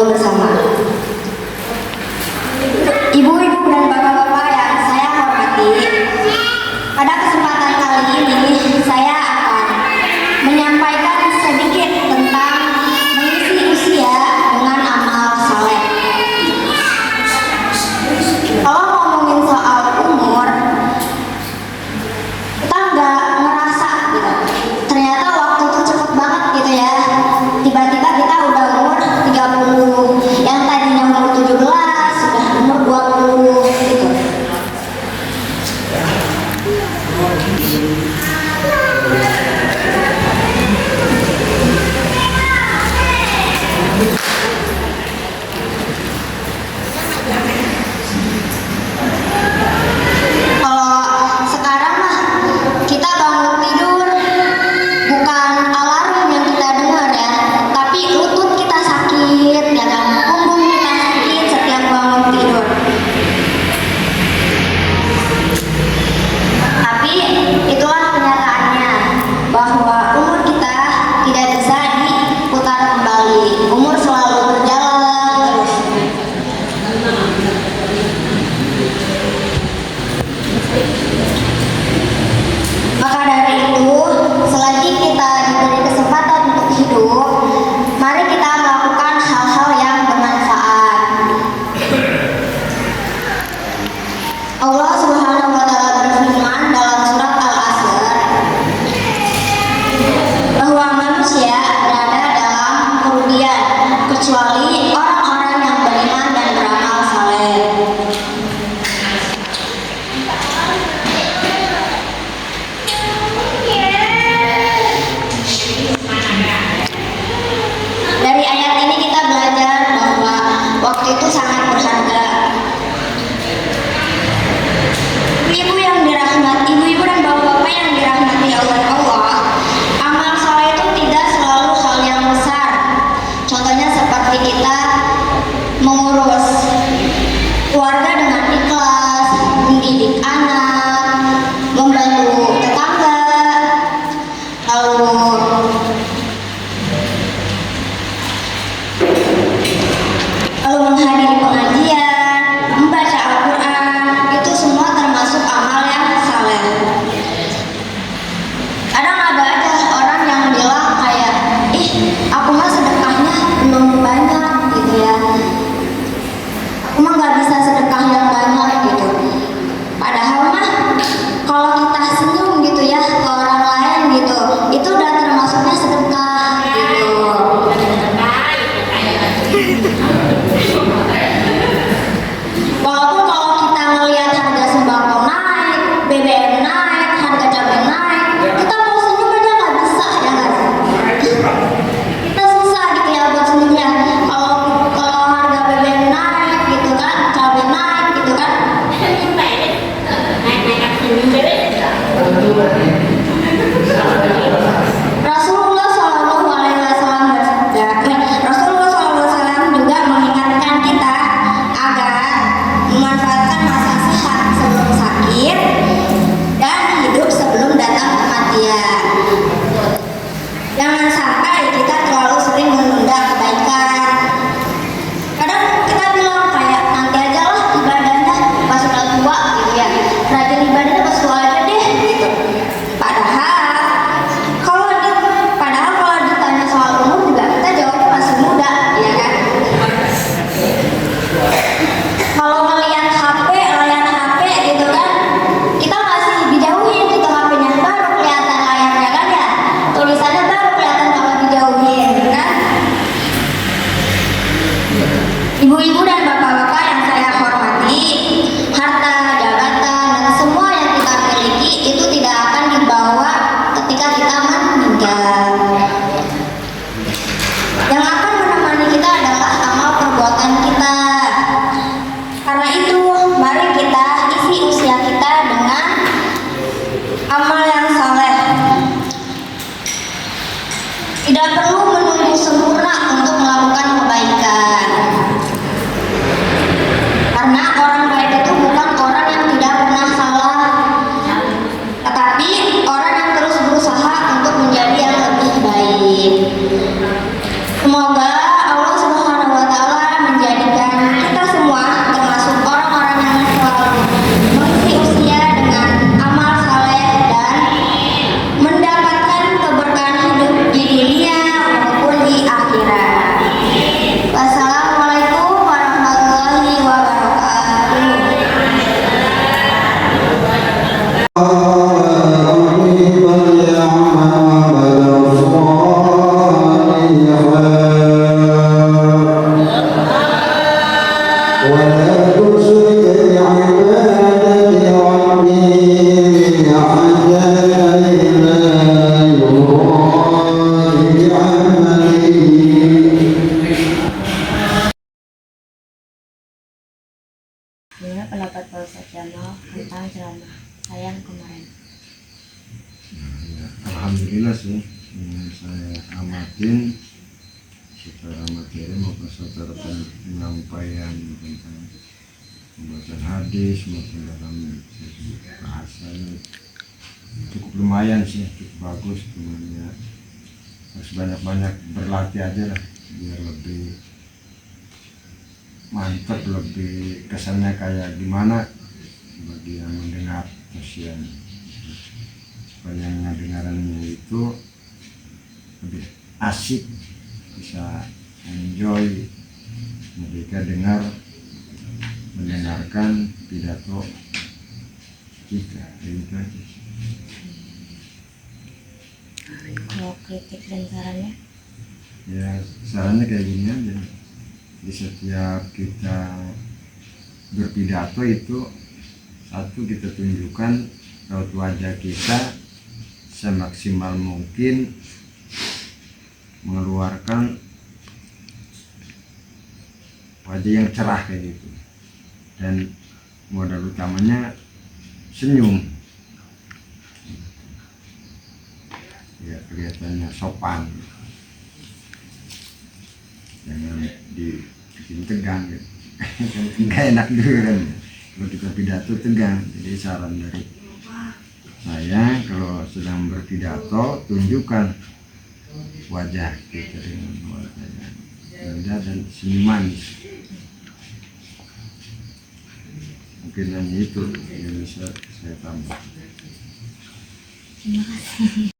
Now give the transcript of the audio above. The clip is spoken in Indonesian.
berkumpul bersama. Ibu-ibu dan bapak-bapak yang saya hormati, pada kesempatan kali ini saya akan menyampaikan sedikit tentang mengisi usia dengan amal saleh. Kalau ngomongin soal umur, kita nggak ngerasa gitu. Ternyata waktu itu cepet banget gitu ya. Tiba-tiba kita udah umur 30, yang tadinya umur 17 sudah umur 20 gitu. Kalau sekarang mah kita bangun tidur bukan alarm yang kita dengar ya, tapi lutut kita sakit ya kan, punggung kita sakit setiap bangun tidur. Tapi itulah kenyataannya, bahwa umur kita tidak bisa diputar kembali. Umur selalu berjalan terus. Maka dari itu, selagi kita diberi kesempatan untuk hidup, mari kita melakukan hal-hal yang bermanfaat. Allah Subhanahu wa Ta'ala berfirman dalam surat Al-Asr bahwa manusia berada dalam kerugian kecuali orang-orang yang beriman dan beramal saleh. Dari ayat ini kita belajar bahwa waktu itu sangat berharga. Ibu-ibu dan bapak-bapak yang dirahmati oleh Allah, amal saleh itu tidak selalu hal yang besar. Contohnya seperti kita mengurus keluarga dengan ikhlas, mendidik anak, membantu tetangga, lalu menghadiri pengajian, membaca Al-Quran, itu semua termasuk amal yang saleh. Kadang ada aja orang yang bilang kayak, aku mah sedekahnya belum banyak gitu ya, aku mah gak bisa sedekah yang banyak gitu. Padahal mah kalau kita senyum gitu ya ke orang lain gitu, itu udah termasuknya sedekah gitu. Walaupun kalau kita ngelihat harga sembako naik, BBM naik, harga cabai naik, kita mau senyum aja nggak bisa ya kan? Kita susah gitu ya buat senyumnya. Kalau harga BBM naik gitu kan, cabai naik gitu kan. Rasulullah Shallallahu Alaihi Wasallam bersabda, Rasulullah Shallallahu Alaihi Wasallam juga mengingatkan kita agar memanfaatkan masa sehat sebelum sakit dan hidup sebelum datang kematian. Jangan sampai kita terlalu sering menunda kebaikan. Kadang kita bilang kayak nanti aja lah ibadahnya pas sudah tua gitu ya, rajin ibadahnya pas tua aja deh gitu. Padahal kalau ditanya soal umur juga kita jawabnya masih muda ya kan. Kalau ngeliat HP, layanan HP gitu kan, kita masih dijauhin gitu HP-nya, baru kelihatan layarnya kan ya, tulisannya baru kelihatan kalau dijauhin kan. Ibu-ibu dan bapak-bapak yang saya hormati, harta, jabatan, dan semua yang kita miliki itu tidak akan dibawa ketika kita meninggal. Yang akan menemani kita adalah amal perbuatan kita. Karena itu, mari kita isi usia kita dengan amal yang saleh. Tidak perlu menunggu sempurna untuk melakukan kebaikan. ولا تشرك بعبادة ربي أحدا إلا يراد بعمله. Gimana pendapat Pak Ustadz Jamal tentang ceramah saya yang kemarin? Ya, alhamdulillah sih, yang saya amatin secara materi maupun secara penyampaian tentang pembahasan hadis maupun dalam segi bahasanya cukup lumayan sih, cukup bagus. Cuman ya harus banyak-banyak berlatih aja lah biar lebih mantap, lebih kesannya kayak gimana bagi yang mendengar kasihan supaya yang mendengarannya itu lebih asik, bisa enjoy mereka mendengarkan pidato kita gitu aja. Kalau kritik dan sarannya? Ya sarannya kayak gini aja, di setiap kita berpidato itu satu kita tunjukkan raut wajah kita semaksimal mungkin mengeluarkan wajah yang cerah kayak gitu, dan modal utamanya senyum ya, kelihatannya sopan, jangan dibikin tegang gitu. Nggak enak juga kan kalau kita pidato tegang. Jadi saran dari saya, kalau sedang berpidato tunjukkan wajah kita dengan wajah yang indah dan senyum manis. Mungkin hanya itu yang bisa saya tambah. Terima kasih.